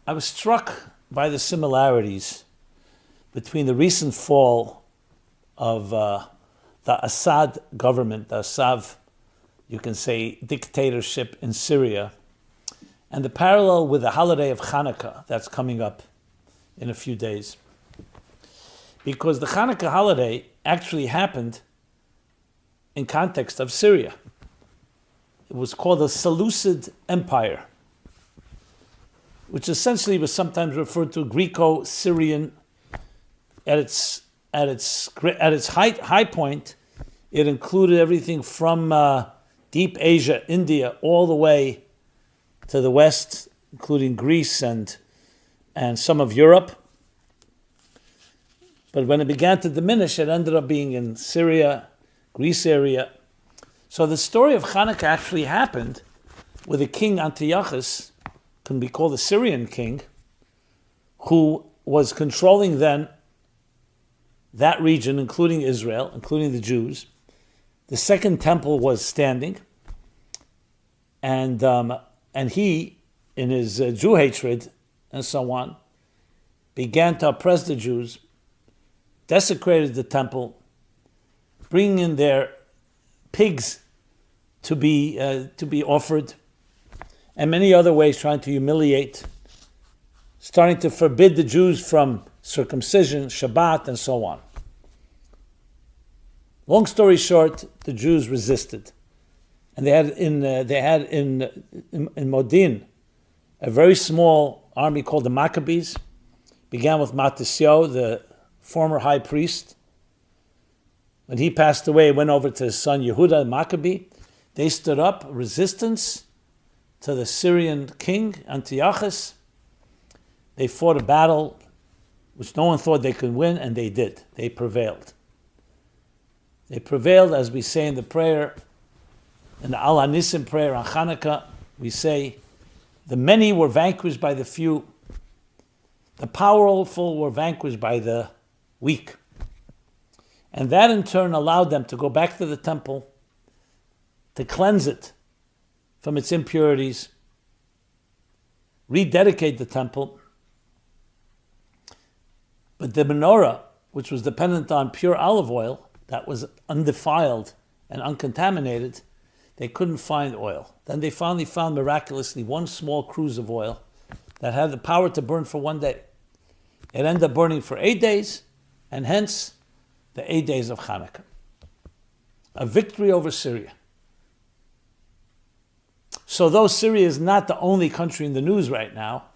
I was struck by the similarities between the recent fall of the Assad government, the Assad, you can say, dictatorship in Syria, and the parallel with the holiday of Chanukah that's coming up in a few days. Because the Chanukah holiday actually happened in context of Syria. It was called the Seleucid Empire, which essentially was sometimes referred to Greco-Syrian. At its high point, it included everything from deep Asia, India, all the way to the west, including Greece and some of Europe. But when it began to diminish, it ended up being in Syria, Greece area. So the story of Chanukah actually happened with a king Antiochus, can be called the Syrian king, who was controlling then that region, including Israel, including the Jews. The second temple was standing, and he, in his Jew hatred and so on, began to oppress the Jews, desecrated the temple, bringing in their pigs to be offered, and many other ways trying to humiliate, starting to forbid the Jews from circumcision, Shabbat, and so on. Long story short, the Jews resisted, and they had in Modin a very small army called the Maccabees. Began with Matisyahu, the former high priest. When he passed away, went over to his son Yehuda Maccabee. They stood up, resistance to the Syrian king Antiochus. They fought a battle which no one thought they could win, and they did. They prevailed. They prevailed, as we say in the prayer, in the Al Hanisim prayer on Chanukah, we say, the many were vanquished by the few, the powerful were vanquished by the weak. And that in turn allowed them to go back to the temple, to cleanse it from its impurities, rededicate the temple. But the menorah, which was dependent on pure olive oil, that was undefiled and uncontaminated, they couldn't find oil. Then they finally found miraculously one small cruse of oil that had the power to burn for one day. It ended up burning for 8 days, and hence the 8 days of Chanukah. A victory over Syria. So though Syria is not the only country in the news right now,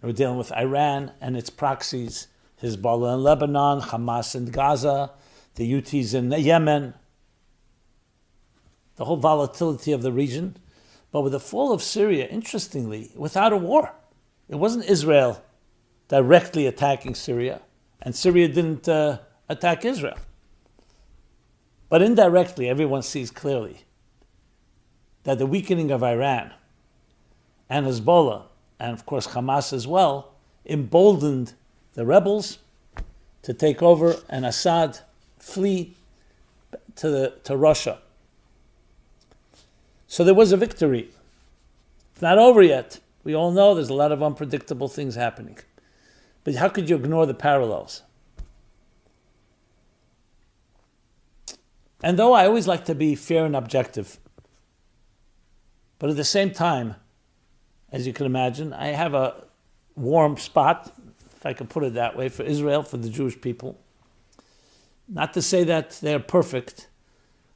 we're dealing with Iran and its proxies, Hezbollah in Lebanon, Hamas in Gaza, the Houthis in Yemen, the whole volatility of the region. But with the fall of Syria, interestingly, without a war, it wasn't Israel directly attacking Syria, and Syria didn't attack Israel. But indirectly, everyone sees clearly that the weakening of Iran and Hezbollah, and of course Hamas as well, emboldened the rebels to take over, and Assad flee to Russia. So there was a victory. It's not over yet. We all know there's a lot of unpredictable things happening. But how could you ignore the parallels? And though I always like to be fair and objective, but at the same time, as you can imagine, I have a warm spot, if I could put it that way, for Israel, for the Jewish people. Not to say that they're perfect,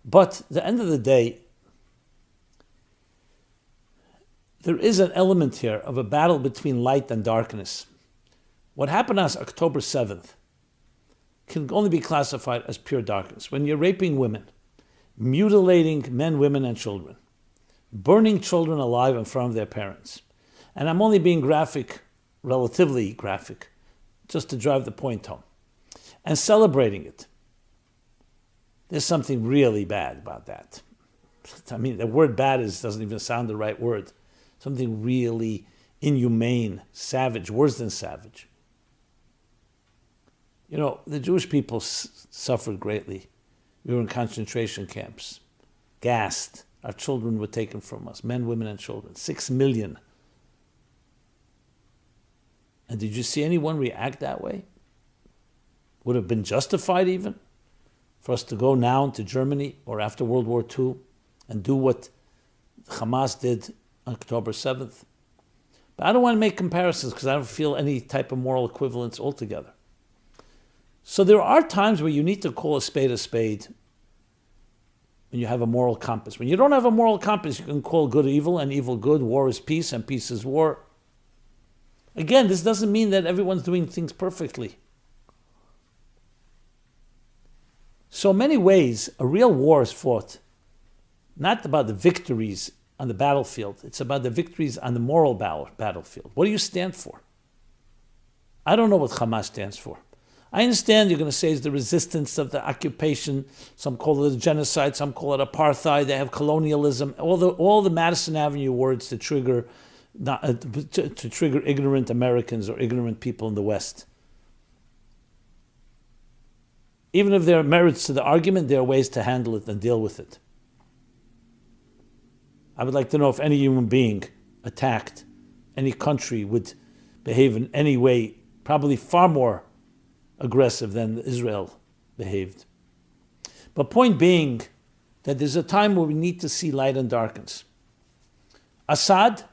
but at the end of the day, there is an element here of a battle between light and darkness. What happened on October 7th can only be classified as pure darkness. When you're raping women, mutilating men, women, and children, burning children alive in front of their parents. And I'm only being graphic, relatively graphic, just to drive the point home. And celebrating it. There's something really bad about that. I mean, the word bad doesn't even sound the right word. Something really inhumane, savage, worse than savage. You know, the Jewish people suffered greatly. We were in concentration camps, gassed. Our children were taken from us, men, women, and children. 6 million. And did you see anyone react that way? Would have been justified even for us to go now into Germany or after World War II and do what Hamas did on October 7th? But I don't want to make comparisons because I don't feel any type of moral equivalence altogether. So there are times where you need to call a spade when you have a moral compass. When you don't have a moral compass, you can call good evil and evil good, war is peace and peace is war. Again, this doesn't mean that everyone's doing things perfectly. So in many ways, a real war is fought not about the victories on the battlefield. It's about the victories on the moral battlefield. What do you stand for? I don't know what Hamas stands for. I understand you're going to say it's the resistance of the occupation. Some call it a genocide. Some call it apartheid. They have colonialism. All the Madison Avenue words to trigger ignorant Americans or ignorant people in the West. Even if there are merits to the argument, there are ways to handle it and deal with it. I would like to know if any human being attacked any country would behave in any way, probably far more aggressive than Israel behaved. But point being that there's a time where we need to see light and darkness. Assad,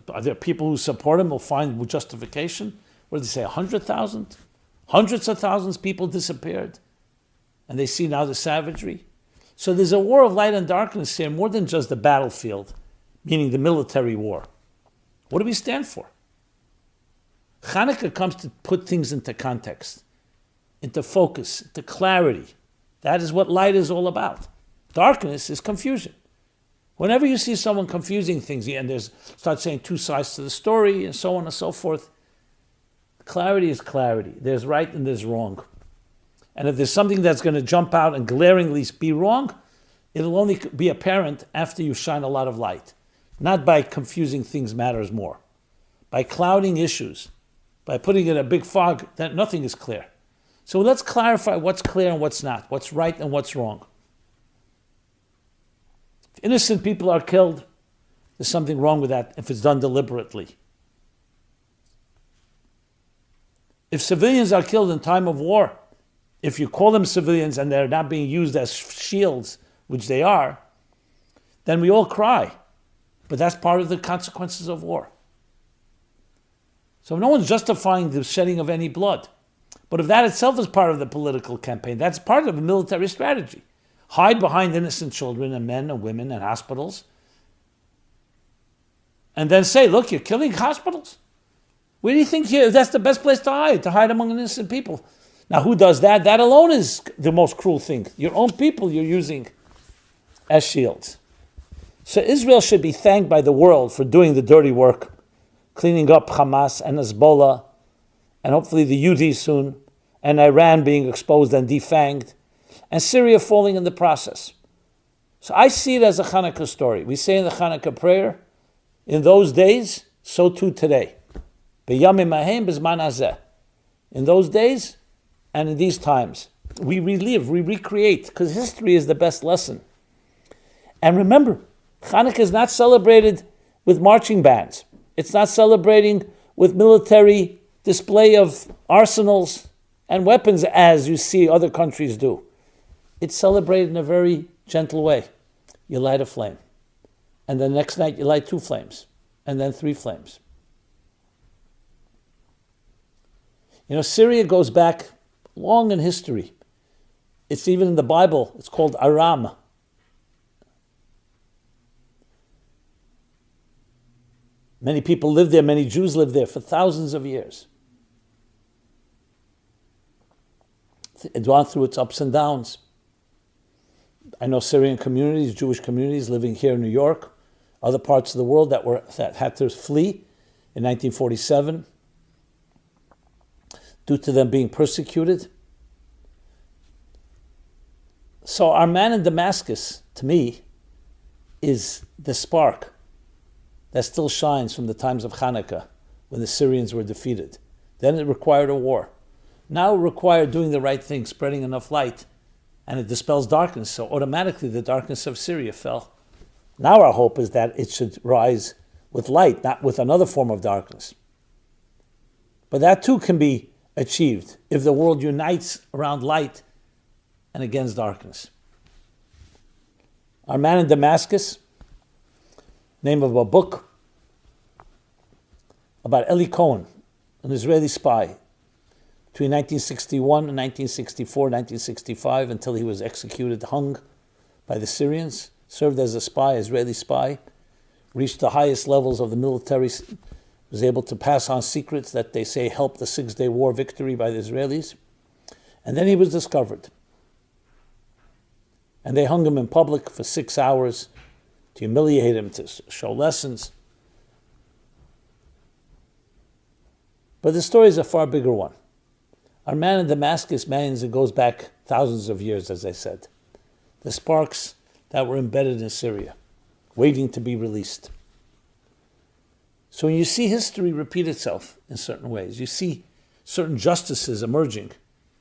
are there people who support him will find justification? What did they say, 100,000? Hundreds of thousands of people disappeared. And they see now the savagery. So there's a war of light and darkness here, more than just the battlefield, meaning the military war. What do we stand for? Chanukah comes to put things into context, into focus, into clarity. That is what light is all about. Darkness is confusion. Whenever you see someone confusing things, and start saying two sides to the story, and so on and so forth, clarity is clarity. There's right and there's wrong. And if there's something that's going to jump out and glaringly be wrong, it'll only be apparent after you shine a lot of light. Not by confusing things matters more. By clouding issues. By putting in a big fog that nothing is clear. So let's clarify what's clear and what's not. What's right and what's wrong. If innocent people are killed, there's something wrong with that if it's done deliberately. If civilians are killed in time of war, if you call them civilians and they're not being used as shields, which they are, then we all cry. But that's part of the consequences of war. So no one's justifying the shedding of any blood. But if that itself is part of the political campaign, that's part of a military strategy. Hide behind innocent children and men and women and hospitals. And then say, look, you're killing hospitals. Where do you think that's the best place to hide among innocent people? Now, who does that? That alone is the most cruel thing. Your own people you're using as shields. So Israel should be thanked by the world for doing the dirty work, cleaning up Hamas and Hezbollah, and hopefully the Houthis soon, and Iran being exposed and defanged, and Syria falling in the process. So I see it as a Chanukah story. We say in the Chanukah prayer, in those days, so too today. B'yamim hahem b'zman hazeh. In those days, and in these times, we relive, we recreate, because history is the best lesson. And remember, Chanukah is not celebrated with marching bands. It's not celebrating with military display of arsenals and weapons as you see other countries do. It's celebrated in a very gentle way. You light a flame. And the next night you light 2 flames. And then 3 flames. You know, Syria goes back long in history. It's even in the Bible. It's called Aram. Many people lived there. Many Jews lived there for thousands of years. It's gone through its ups and downs. I know Syrian communities, Jewish communities living here in New York, other parts of the world that had to flee in 1947 due to them being persecuted. So our man in Damascus, to me, is the spark that still shines from the times of Chanukah when the Syrians were defeated. Then it required a war. Now it required doing the right thing, spreading enough light, and it dispels darkness. So automatically the darkness of Syria fell. Now our hope is that it should rise with light, not with another form of darkness. But that too can be achieved if the world unites around light and against darkness. Our man in Damascus, name of a book about Eli Cohen, an Israeli spy, between 1961 and 1964, 1965, until he was executed, hung by the Syrians, served as a spy, Israeli spy, reached the highest levels of the military, was able to pass on secrets that they say helped the Six-Day War victory by the Israelis. And then he was discovered. And they hung him in public for 6 hours to humiliate him, to show lessons. But the story is a far bigger one. Our man in Damascus means it goes back thousands of years, as I said. The sparks that were embedded in Syria, waiting to be released. So when you see history repeat itself in certain ways, you see certain justices emerging,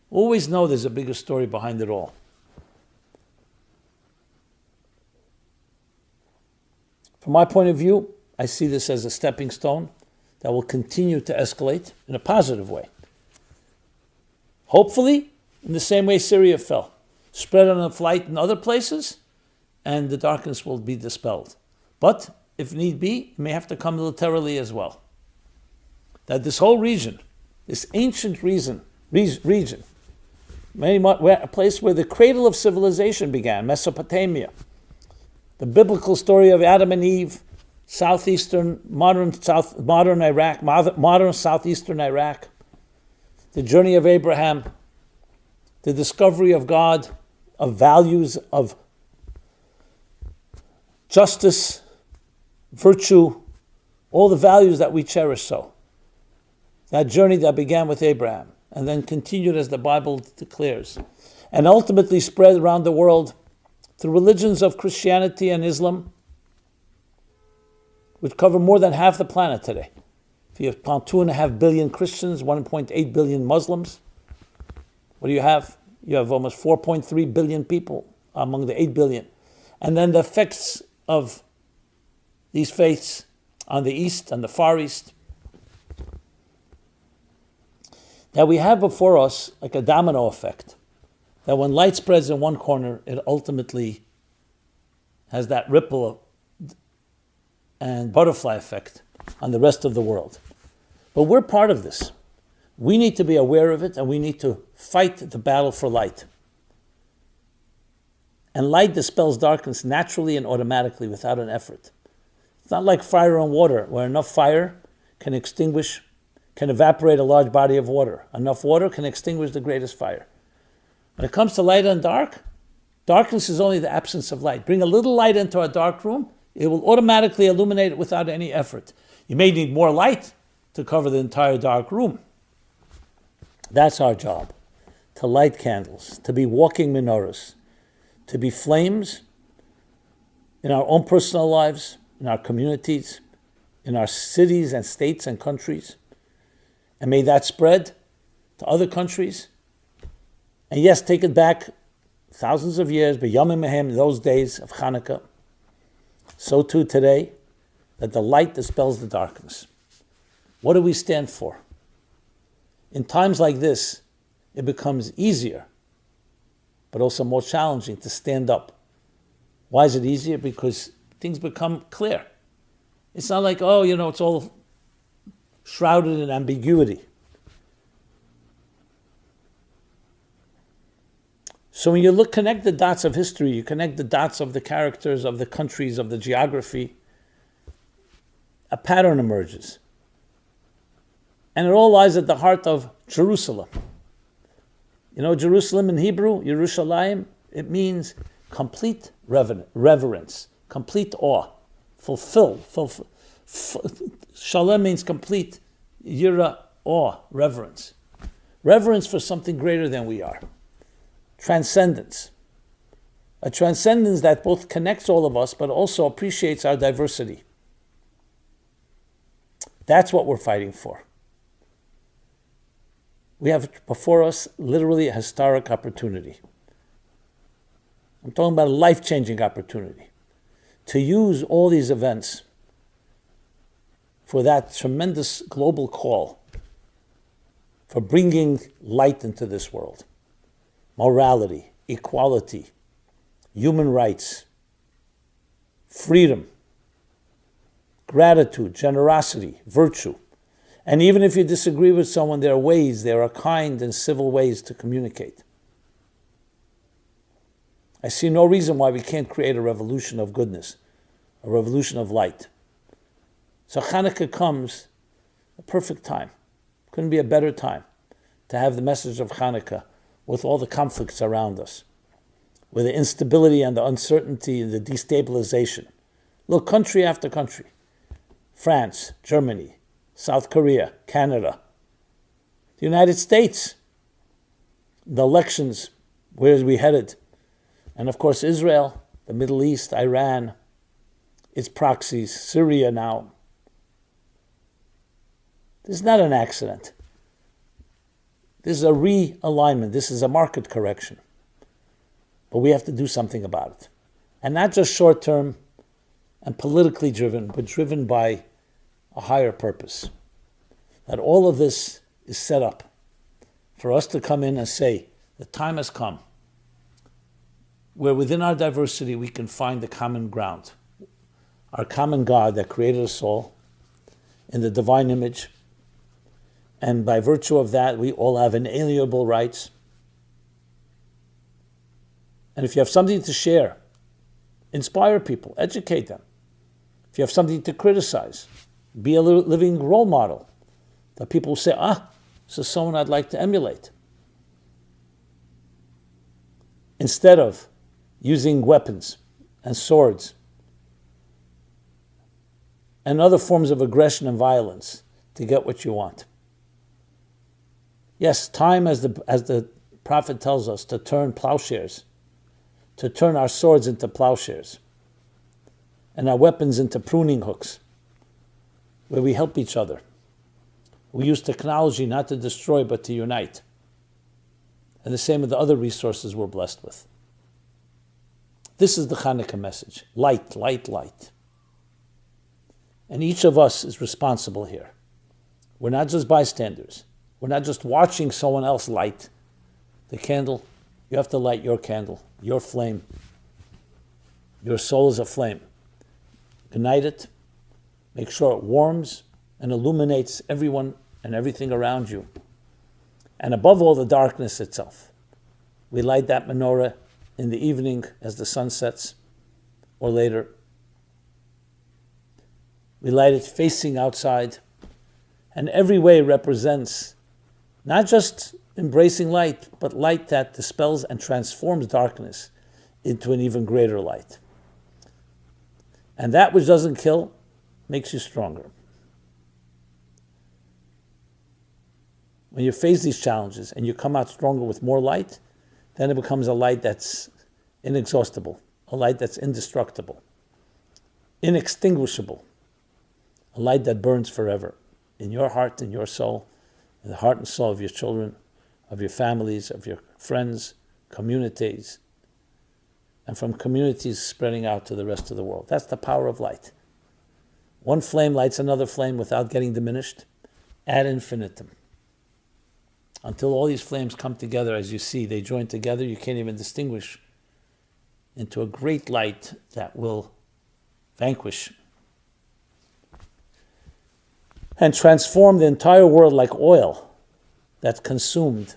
always know there's a bigger story behind it all. From my point of view, I see this as a stepping stone that will continue to escalate in a positive way. Hopefully, in the same way Syria fell, spread on a flight in other places, and the darkness will be dispelled. But if need be, it may have to come militarily as well. That this whole region, this ancient region, a place where the cradle of civilization began, Mesopotamia, the biblical story of Adam and Eve, modern southeastern Iraq, the journey of Abraham, the discovery of God, of values of justice, virtue, all the values that we cherish so. That journey that began with Abraham and then continued as the Bible declares, and ultimately spread around the world through religions of Christianity and Islam, which cover more than half the planet today. If you have 2.5 billion Christians, 1.8 billion Muslims, what do you have? You have almost 4.3 billion people among the 8 billion. And then the effects of these faiths on the East and the Far East, that we have before us like a domino effect, that when light spreads in one corner, it ultimately has that ripple and butterfly effect on the rest of the world. But we're part of this. We need to be aware of it, and we need to fight the battle for light. And light dispels darkness naturally and automatically without an effort. It's not like fire and water, where enough fire can evaporate a large body of water. Enough water can extinguish the greatest fire. When it comes to light and dark, darkness is only the absence of light. Bring a little light into a dark room, it will automatically illuminate it without any effort. You may need more light to cover the entire dark room. That's our job, to light candles, to be walking menorahs, to be flames in our own personal lives, in our communities, in our cities and states and countries. And may that spread to other countries. And yes, take it back thousands of years, but Yom Mehem, those days of Chanukah. So too today, that the light dispels the darkness. What do we stand for? In times like this, it becomes easier, but also more challenging to stand up. Why is it easier? Because things become clear. It's not like, it's all shrouded in ambiguity. So when you connect the dots of history, you connect the dots of the characters, of the countries, of the geography, a pattern emerges. And it all lies at the heart of Jerusalem. You know, Jerusalem in Hebrew, Yerushalayim, it means complete reverence, complete awe, fulfill. Shalom means complete, yira, awe, reverence. Reverence for something greater than we are. Transcendence. A transcendence that both connects all of us, but also appreciates our diversity. That's what we're fighting for. We have before us literally a historic opportunity. I'm talking about a life-changing opportunity to use all these events for that tremendous global call for bringing light into this world. Morality, equality, human rights, freedom, gratitude, generosity, virtue. And even if you disagree with someone, there are kind and civil ways to communicate. I see no reason why we can't create a revolution of goodness, a revolution of light. So Chanukah comes a perfect time. Couldn't be a better time to have the message of Chanukah with all the conflicts around us, with the instability and the uncertainty and the destabilization. Look, country after country, France, Germany, South Korea, Canada, the United States, the elections, where are we headed? And of course Israel, the Middle East, Iran, its proxies, Syria now. This is not an accident. This is a realignment. This is a market correction. But we have to do something about it. And not just short-term and politically driven, but driven by a higher purpose. That all of this is set up for us to come in and say, the time has come where within our diversity we can find the common ground. Our common God that created us all in the divine image. And by virtue of that, we all have inalienable rights. And if you have something to share, inspire people, educate them. If you have something to criticize, be a living role model that people will say, this is someone I'd like to emulate. Instead of using weapons and swords and other forms of aggression and violence to get what you want. Yes, time, as the prophet tells us, to turn plowshares, to turn our swords into plowshares, and our weapons into pruning hooks, where we help each other. We use technology not to destroy, but to unite. And the same with the other resources we're blessed with. This is the Chanukah message. Light, light, light. And each of us is responsible here. We're not just bystanders. We're not just watching someone else light the candle. You have to light your candle, your flame. Your soul is a flame. Ignite it. Make sure it warms and illuminates everyone and everything around you. And above all, the darkness itself. We light that menorah in the evening as the sun sets, or later. We light it facing outside. And every way represents not just embracing light, but light that dispels and transforms darkness into an even greater light. And that which doesn't kill makes you stronger. When you face these challenges and you come out stronger with more light, then it becomes a light that's inexhaustible, a light that's indestructible, inextinguishable, a light that burns forever in your heart, in your soul, in the heart and soul of your children, of your families, of your friends, communities, and from communities spreading out to the rest of the world. That's the power of light. One flame lights another flame without getting diminished, ad infinitum. Until all these flames come together, as you see, they join together, you can't even distinguish, into a great light that will vanquish and transform the entire world like oil that's consumed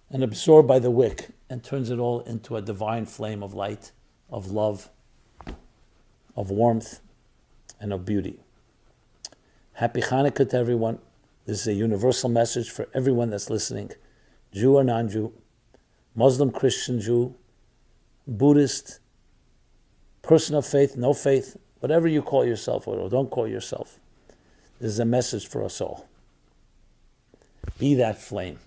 and absorbed by the wick and turns it all into a divine flame of light, of love, of warmth, and of beauty. Happy Hanukkah to everyone. This is a universal message for everyone that's listening, Jew or non-Jew, Muslim, Christian, Jew, Buddhist, person of faith, no faith, whatever you call yourself or don't call yourself. This is a message for us all. Be that flame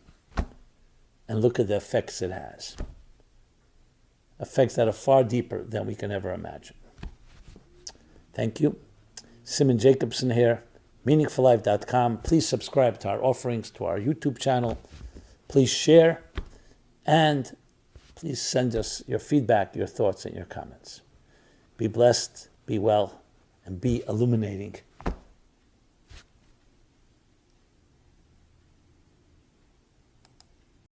and look at the effects it has. Effects that are far deeper than we can ever imagine. Thank you. Simon Jacobson here, meaningfullife.com. Please subscribe to our offerings, to our YouTube channel. Please share, and please send us your feedback, your thoughts, and your comments. Be blessed, be well, and be illuminating